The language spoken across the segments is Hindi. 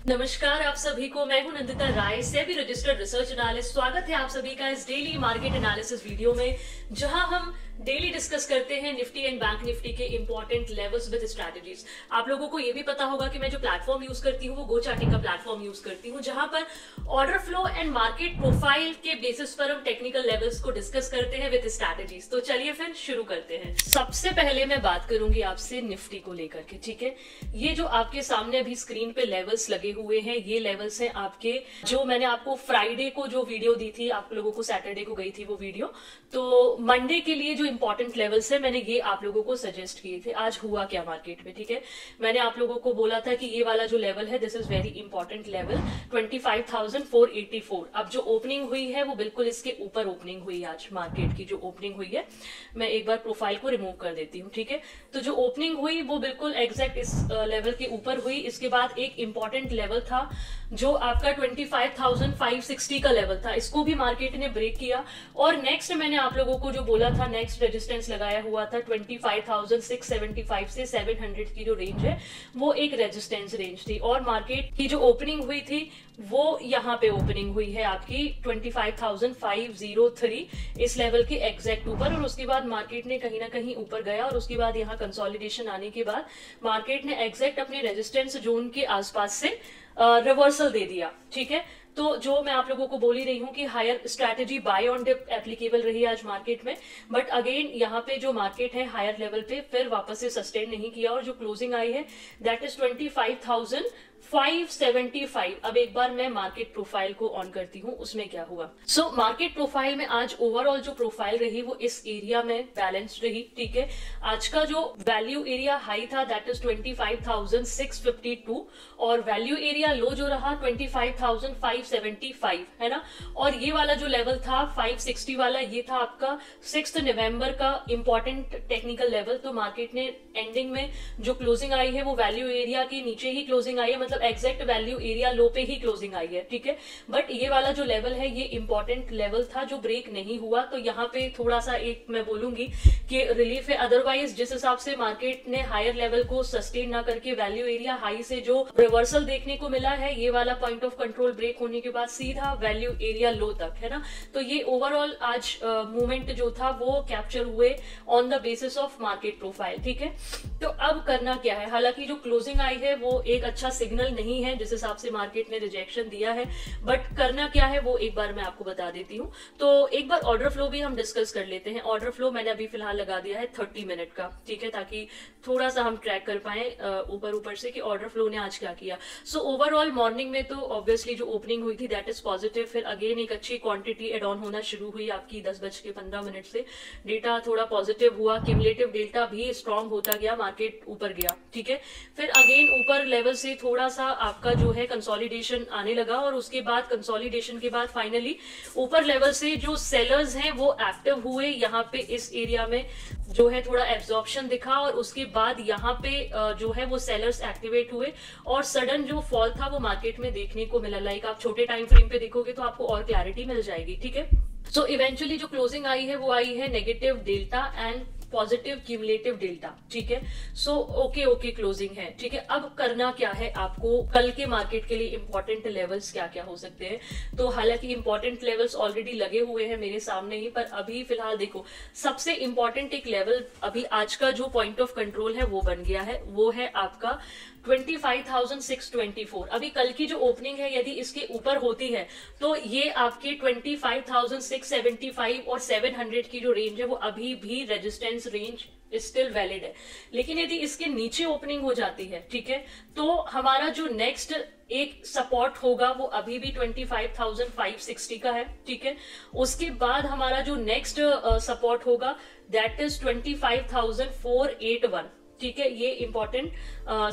नमस्कार आप सभी को। मैं हूं नंदिता राय, सेबी रजिस्टर्ड रिसर्च एनालिस्ट। स्वागत है आप सभी का इस डेली मार्केट एनालिसिस वीडियो में, जहां हम डेली डिस्कस करते हैं निफ्टी एंड बैंक निफ्टी के इंपॉर्टेंट लेवल्स विद स्ट्रैटेजीज। आप लोगों को यह भी पता होगा कि मैं जो प्लेटफॉर्म यूज करती हूँ वो गो चार्टिंग का प्लेटफॉर्म यूज करती हूँ, जहां पर order flow and market profile के बेसिस पर हम टेक्निकल लेवल्स को डिस्कस करते हैं विद स्ट्रैटेजीज। तो चलिए फिर शुरू करते हैं। सबसे पहले मैं बात करूंगी आपसे निफ्टी को लेकर के, ठीक है। ये जो आपके सामने अभी स्क्रीन पे लेवल्स लगे हुए हैं, ये लेवल्स हैं आपके, जो मैंने आपको फ्राइडे को जो वीडियो दी थी, आप लोगों को सैटरडे को गई थी वो वीडियो, तो मंडे के लिए जो इंपॉर्टेंट लेवल्स है मैंने ये आप लोगों को सजेस्ट किए थे। आज हुआ क्या मार्केट में, ठीक है। मैंने आप लोगों को बोला था कि ये वाला जो लेवल है, this is very important level 25,484। अब जो ओपनिंग हुई है वो बिल्कुल इसके ऊपर ओपनिंग हुई। आज मार्केट की जो ओपनिंग हुई है, मैं एक बार प्रोफाइल को रिमूव कर देती हूँ, ठीक है। तो जो ओपनिंग हुई वो बिल्कुल एग्जैक्ट इस लेवल के ऊपर हुई। इसके बाद एक इंपॉर्टेंट लेवल था जो आपका 25,560 का लेवल था, इसको भी मार्केट ने ब्रेक किया। और नेक्स्ट मैंने आप लोगों को जो बोला था, नेक्स्ट रेजिस्टेंस लगाया हुआ था 25,675 से 700 की जो रेंज है वो एक रेजिस्टेंस रेंज थी। और मार्केट की जो ओपनिंग हुई थी वो यहाँ पे ओपनिंग हुई है आपकी 25,503 इस लेवल के एग्जैक्ट ऊपर। और उसके बाद मार्केट ने कहीं ना कहीं ऊपर गया और उसके बाद यहाँ कंसोलिडेशन आने के बाद मार्केट ने एग्जैक्ट अपने रेजिस्टेंस जोन के आसपास से रिवर्सल दे दिया, ठीक है। तो जो मैं आप लोगों को बोल ही रही हूँ कि higher strategy buy on dip applicable रही आज मार्केट में, बट अगेन यहाँ पे जो मार्केट है हायर लेवल पे फिर वापस से सस्टेन नहीं किया और जो क्लोजिंग आई है दैट इज 25,575। अब एक बार मैं मार्केट प्रोफाइल को ऑन करती हूँ, उसमें क्या हुआ। सो मार्केट प्रोफाइल में आज ओवरऑल जो प्रोफाइल रही वो इस एरिया में बैलेंस्ड रही, ठीक है। आज का जो वैल्यू एरिया हाई था दैट इज 25,652 और वैल्यू एरिया लो जो रहा 25,575 है ना। और ये वाला जो लेवल था 560 वाला, ये था आपका 6 नवंबर का इंपॉर्टेंट टेक्निकल लेवल। तो मार्केट ने एंडिंग में जो क्लोजिंग आई है वो वैल्यू एरिया के नीचे ही क्लोजिंग आई है, मतलब एग्जैक्ट वैल्यू एरिया लो पे ही क्लोजिंग आई है, ठीक है। बट ये वाला जो लेवल है ये इंपॉर्टेंट लेवल था जो ब्रेक नहीं हुआ। तो यहाँ पे थोड़ा सा एक मैं बोलूंगी कि रिलीफ है। अदरवाइज जिस हिसाब से मार्केट ने हायर लेवल को सस्टेन ना करके वैल्यू एरिया हाई से जो रिवर्सल देखने को मिला है, ये वाला पॉइंट ऑफ कंट्रोल ब्रेक होने के बाद सीधा वैल्यू एरिया लो तक, है ना। तो ये ओवरऑल आज मूवमेंट जो था वो कैप्चर हुए on the basis of market profile, ठीक है। तो अब करना क्या है, हालांकि जो क्लोजिंग आई है वो एक अच्छा सिग्नल नहीं है जिस हिसाब से मार्केट ने रिजेक्शन दिया है, बट करना क्या है वो एक बार मैं आपको बता देती हूँ। तो एक बार ऑर्डर फ्लो भी हम डिस्कस कर लेते हैं। ऑर्डर फ्लो मैंने अभी फिलहाल लगा दिया है 30 मिनट का, ठीक है, ताकि थोड़ा सा हम ट्रैक कर पाए ऊपर से कि ऑर्डर फ्लो ने आज क्या किया। सो ओवरऑल मॉर्निंग में तो ऑब्वियसली जो ओपनिंग हुई थी दैट इज पॉजिटिव। फिर अगेन एक अच्छी क्वांटिटी एड ऑन होना शुरू हुई आपकी 10:15 से। डेटा थोड़ा पॉजिटिव हुआ, क्यूमुलेटिव डेटा भी स्ट्रॉन्ग होता गया, मार्केट ऊपर गया, ठीक है। फिर अगेन ऊपर लेवल से थोड़ा सा आपका जो है कंसोलिडेशन आने लगा और उसके बाद कंसोलिडेशन के बाद फाइनली ऊपर लेवल से जो सेलर्स हैं वो एक्टिव हुए। यहाँ पे इस एरिया में जो है थोड़ा एब्जॉर्प्शन दिखा और उसके बाद यहाँ पे जो है वो सेलर्स एक्टिवेट हुए और सडन जो फॉल था वो मार्केट में देखने को मिला। लाइक आप छोटे टाइम फ्रेम पे देखोगे तो आपको और क्लैरिटी मिल जाएगी, ठीक है। सो इवेंचुअली जो क्लोजिंग आई है वो आई है negative delta and positive cumulative delta, ठीक है। सो ओके क्लोजिंग है, ठीक है। अब करना क्या है आपको, कल के मार्केट के लिए इंपॉर्टेंट लेवल्स क्या क्या हो सकते हैं। तो हालांकि इंपॉर्टेंट लेवल्स ऑलरेडी लगे हुए हैं मेरे सामने ही, पर अभी फिलहाल देखो सबसे इंपॉर्टेंट एक लेवल अभी आज का जो पॉइंट ऑफ कंट्रोल है वो बन गया है, वो है आपका 25,624। अभी कल की जो ओपनिंग है यदि इसके ऊपर होती है तो ये आपके 25,675 और 700 की जो रेंज है वो अभी भी रेजिस्टेंस रेंज स्टिल वैलिड है। लेकिन यदि इसके नीचे ओपनिंग हो जाती है, ठीक है, तो हमारा जो नेक्स्ट एक सपोर्ट होगा वो अभी भी 25,560 का है, ठीक है। उसके बाद हमारा जो नेक्स्ट सपोर्ट होगा दैट इज 25,481, ठीक है। ये इंपॉर्टेंट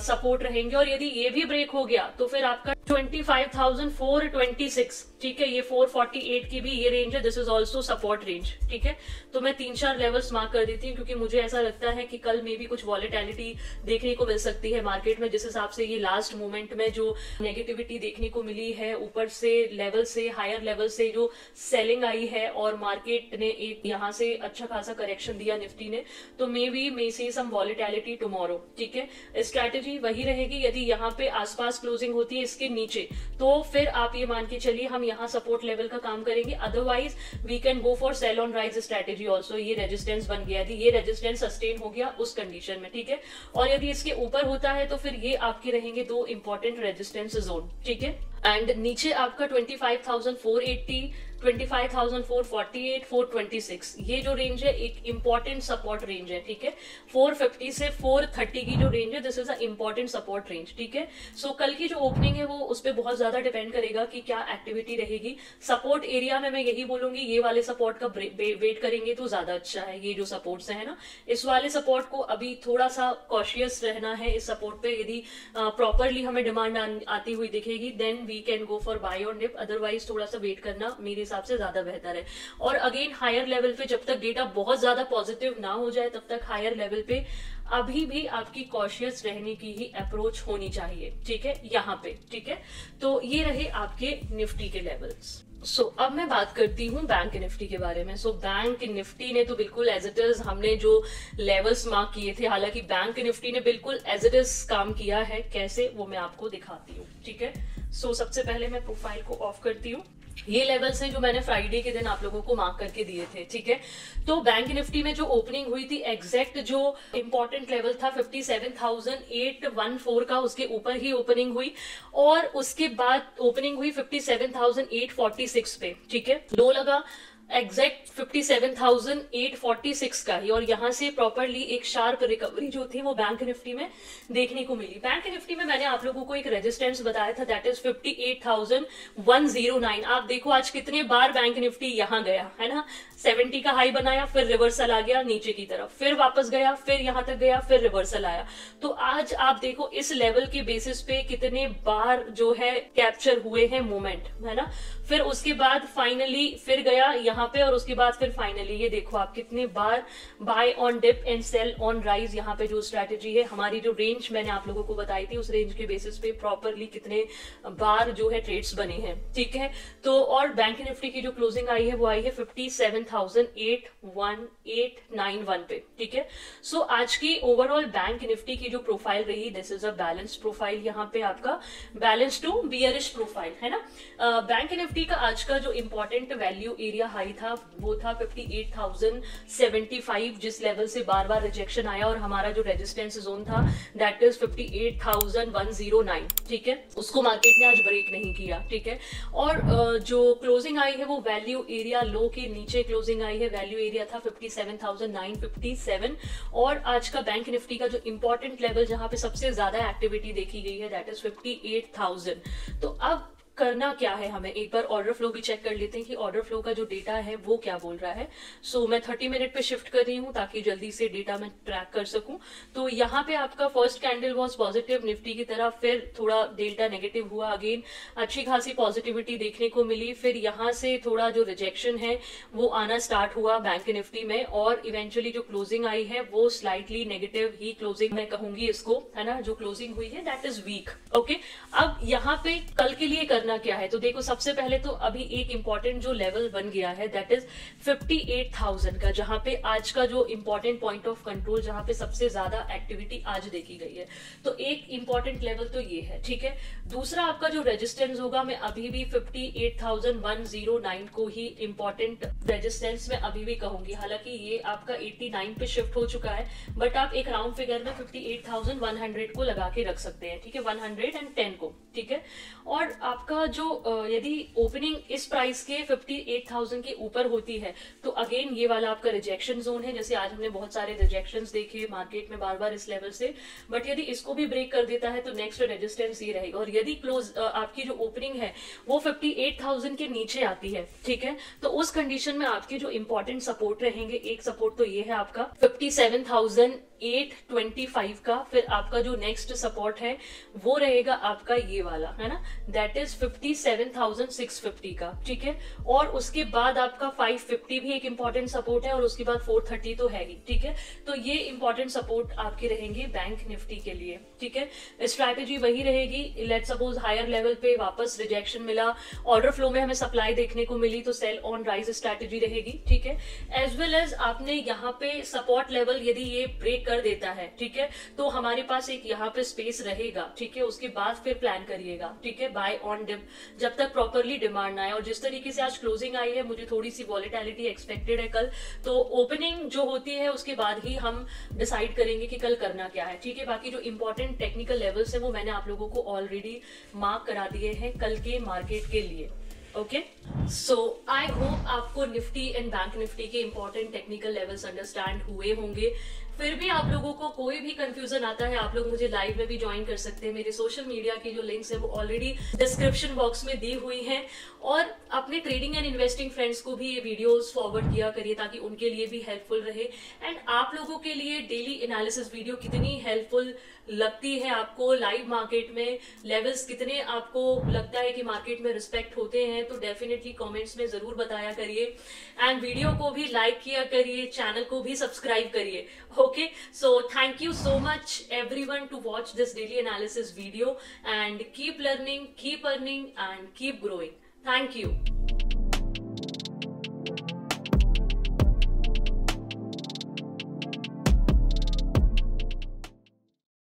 सपोर्ट रहेंगे और यदि ये भी ब्रेक हो गया तो फिर आपका 25,426, ठीक है, ये 448 की भी ये रेंज है, this is also support range, ठीक है। तो मैं 3-4 लेवल्स मार्क कर देती हूँ क्योंकि मुझे ऐसा लगता है कि कल में भी कुछ वॉलेटिलिटी देखने को मिल सकती है मार्केट में, जिस हिसाब से ये लास्ट मोमेंट में जो नेगेटिविटी देखने को मिली है, ऊपर से लेवल से हायर लेवल से जो सेलिंग आई है और मार्केट ने एक यहाँ से अच्छा खासा करेक्शन दिया निफ्टी ने, तो मे सी सम वॉलेटिलिटी टुमारो, ठीक है। स्ट्रैटेजी वही रहेगी, यदि यहाँ पे आसपास क्लोजिंग होती है, इसके नीचे, तो फिर आप ये मान के चलिए हम यहाँ सपोर्ट लेवल का काम करेंगे। Otherwise we can go for sell on rise strategy also. ये रेजिस्टेंस बन गया थी, ये रेजिस्टेंस सस्टेन हो गया उस कंडीशन में, ठीक है। और यदि इसके ऊपर होता है तो फिर ये आपके रहेंगे दो इंपॉर्टेंट रेजिस्टेंस जोन, ठीक है। एंड नीचे आपका 25,480, 25,448, 426 ये जो रेंज है एक इंपॉर्टेंट सपोर्ट रेंज है, ठीक है। 450 से 430 की जो रेंज है, this is a important support range, ठीक है। सो कल की जो ओपनिंग है वो उस पर बहुत ज्यादा डिपेंड करेगा कि क्या एक्टिविटी रहेगी। सपोर्ट एरिया में मैं यही बोलूंगी ये वाले सपोर्ट का वेट करेंगे तो ज्यादा अच्छा है। ये जो सपोर्ट्स है ना, इस वाले सपोर्ट को अभी थोड़ा सा कॉशियस रहना है। इस सपोर्ट पे यदि प्रॉपरली हमें डिमांड आती हुई दिखेगी then we can go for buy on dip, otherwise थोड़ा सा वेट करना मेरे हिसाब से ज्यादा बेहतर है। और अगेन हायर लेवल पे जब तक डेटा बहुत ज्यादा पॉजिटिव ना हो जाए तब तक हायर लेवल पे अभी भी आपकी कॉशियस रहने की ही अप्रोच होनी चाहिए, ठीक है, यहाँ पे, ठीक है। तो ये रहे आपके निफ्टी के लेवल्स। अब मैं बात करती हूँ बैंक निफ्टी के बारे में। बैंक निफ्टी ने तो बिल्कुल एज इट इज हमने जो लेवल्स मार्क किए थे, हालांकि बैंक निफ्टी ने बिल्कुल एज इट इज काम किया है। कैसे, वो मैं आपको दिखाती हूँ, ठीक है। सबसे पहले मैं प्रोफाइल को ऑफ करती हूँ। ये लेवल्स हैं जो मैंने फ्राइडे के दिन आप लोगों को मार्क करके दिए थे, ठीक है। तो बैंक निफ्टी में जो ओपनिंग हुई थी, एग्जैक्ट जो इंपॉर्टेंट लेवल था 57,814 का, उसके ऊपर ही ओपनिंग हुई और उसके बाद ओपनिंग हुई 57,846 पे, ठीक है। लो लगा एग्जैक्ट 57,846 का ही, और यहां से प्रॉपरली एक शार्प रिकवरी जो थी वो बैंक निफ्टी में देखने को मिली। बैंक निफ्टी में मैंने आप लोगों को एक रेजिस्टेंस बताया था, दैट इज 58,109। आप देखो आज कितने बार बैंक निफ्टी यहां गया है ना, 70 का हाई बनाया, फिर रिवर्सल आ गया नीचे की तरफ, फिर वापस गया, फिर यहां तक गया, फिर रिवर्सल आया। तो आज आप देखो इस लेवल के बेसिस पे कितने बार जो है कैप्चर हुए हैं मोमेंट, है ना। फिर उसके बाद फाइनली फिर गया यहाँ पे, और उसके बाद फिर फाइनली ये देखो आप कितने बार buy on dip and sell on rise. यहाँ पे जो स्ट्रैटेजी है, हमारी जो रेंज मैंने आप लोगों को बताई थी, उस रेंज के बेसिस पे प्रॉपरली कितने बार जो है ट्रेड्स बने हैं, ठीक है। तो और बैंक निफ्टी की जो क्लोजिंग आई है वो आई है 57,81891 पे, ठीक है। आज की ओवरऑल बैंक निफ्टी की जो प्रोफाइल रही, this is a balance profile. यहाँ पे आपका बैलेंस टू बियरिश प्रोफाइल है ना। बैंक निफ्टी का आज का जो इंपॉर्टेंट वैल्यू एरिया हाई था वो था 58,075, जिस लेवल से बार बार रिजेक्शन आया, और हमारा जो रेजिस्टेंस जोन था दैट इज 58,109, ठीक है। उसको मार्केट ने आज ब्रेक नहीं किया, ठीक है। और जो क्लोजिंग आई है वो वैल्यू एरिया लो के नीचे क्लोजिंग आई है। वैल्यू एरिया था 57,957, और आज का बैंक निफ्टी का जो इंपॉर्टेंट लेवल जहां पे सबसे ज्यादा एक्टिविटी देखी गई है दैट इज 58,000। तो अब करना क्या है हमें, एक बार ऑर्डर फ्लो भी चेक कर लेते हैं कि ऑर्डर फ्लो का जो डेटा है वो क्या बोल रहा है। मैं 30 मिनट पे शिफ्ट कर रही हूँ ताकि जल्दी से डेटा मैं ट्रैक कर सकूं। तो यहाँ पे आपका first candle was positive Nifty की तरफ, फिर थोड़ा डेल्टा नेगेटिव हुआ, अगेन अच्छी खासी पॉजिटिविटी देखने को मिली। फिर यहाँ से थोड़ा जो रिजेक्शन है वो आना स्टार्ट हुआ बैंक निफ्टी में, और इवेंचुअली जो क्लोजिंग आई है वो स्लाइटली नेगेटिव ही क्लोजिंग मैं कहूंगी इसको, है ना। जो क्लोजिंग हुई है दैट इज वीक, ओके। अब यहाँ पे कल के लिए करना क्या है, तो देखो सबसे पहले तो अभी एक इंपॉर्टेंट जो लेवल बन गया है दैट इज 58,000 का, जहां पे आज का जो इंपॉर्टेंट पॉइंट ऑफ कंट्रोल, जहां पे सबसे ज्यादा एक्टिविटी आज देखी गई है। तो एक इंपॉर्टेंट लेवल तो ये है, ठीक है। दूसरा आपका जो रेजिस्टेंस होगा, मैं अभी भी 58,109 को ही इंपॉर्टेंट रेजिस्टेंस में अभी भी कहूंगी। हालांकि ये आपका 89 पे शिफ्ट हो चुका है, बट आप एक राउंड फिगर में 58,100 को लगा के रख सकते हैं, ठीक है, 110 को, ठीक है। और आपका जो यदि ओपनिंग इस प्राइस के 58,000 के ऊपर होती है तो अगेन ये वाला आपका रिजेक्शन जोन है। जैसे आज हमने बहुत सारे रिजेक्शंस देखे मार्केट में बार बार इस लेवल से, बट यदि इसको भी ब्रेक कर देता है तो नेक्स्ट रेजिस्टेंस ये रहेगा। और यदि क्लोज आपकी जो ओपनिंग है वो 58,000 के नीचे आती है, ठीक है, तो उस कंडीशन में आपके जो इंपॉर्टेंट सपोर्ट रहेंगे, एक सपोर्ट तो ये है आपका 57,825 का, फिर आपका जो नेक्स्ट सपोर्ट है वो रहेगा आपका ये वाला, है ना, दैट इज 57,650 का, ठीक है। और उसके बाद आपका 550 भी एक इंपॉर्टेंट सपोर्ट है, और उसके बाद 430 तो है ही, ठीक है। तो ये इंपॉर्टेंट सपोर्ट आपके रहेंगे बैंक निफ्टी के लिए, ठीक है। स्ट्रैटेजी वही रहेगी। लेट्स सपोज हायर लेवल पे वापस रिजेक्शन मिला, ऑर्डर फ्लो में हमें सप्लाई देखने को मिली, तो सेल ऑन राइज स्ट्रैटेजी रहेगी, ठीक है। एज वेल एज आपने यहाँ पे सपोर्ट लेवल यदि ये ब्रेक कर देता है, ठीक है, तो हमारे पास एक यहाँ पे स्पेस रहेगा, ठीक है, उसके बाद फिर प्लान करिएगा, ठीक है, बाय ऑन डिप, जब तक प्रॉपरली डिमांड ना आए। और जिस तरीके से आज क्लोजिंग आई है, मुझे थोड़ी सी वॉलेटिलिटी एक्सपेक्टेड है कल, तो ओपनिंग जो होती है उसके बाद ही हम डिसाइड करेंगे कि कल करना क्या है, ठीक है। बाकी जो इंपॉर्टेंट टेक्निकल लेवल्स है वो मैंने आप लोगों को ऑलरेडी मार्क करा दिए हैं कल के मार्केट के लिए। ओके, सो आई होप आपको निफ्टी एंड बैंक निफ्टी के इंपॉर्टेंट टेक्निकल लेवल्स अंडरस्टैंड हुए होंगे। फिर भी आप लोगों को कोई भी कंफ्यूजन आता है, आप लोग मुझे लाइव में भी ज्वाइन कर सकते हैं। मेरे सोशल मीडिया की जो लिंक्स है वो ऑलरेडी डिस्क्रिप्शन बॉक्स में दी हुई हैं। और अपने ट्रेडिंग एंड इन्वेस्टिंग फ्रेंड्स को भी ये वीडियोस फॉरवर्ड किया करिए ताकि उनके लिए भी हेल्पफुल रहे। एंड आप लोगों के लिए डेली एनालिसिस वीडियो कितनी हेल्पफुल लगती है आपको, लाइव मार्केट में लेवल्स कितने आपको लगता है कि मार्केट में रिस्पेक्ट होते हैं, तो डेफिनेटली कमेंट्स में जरूर बताया करिए। एंड वीडियो को भी लाइक किया करिए, चैनल को भी सब्सक्राइब करिए। Okay, so thank you so much everyone to watch this daily analysis video, and keep learning, keep earning and keep growing. Thank you.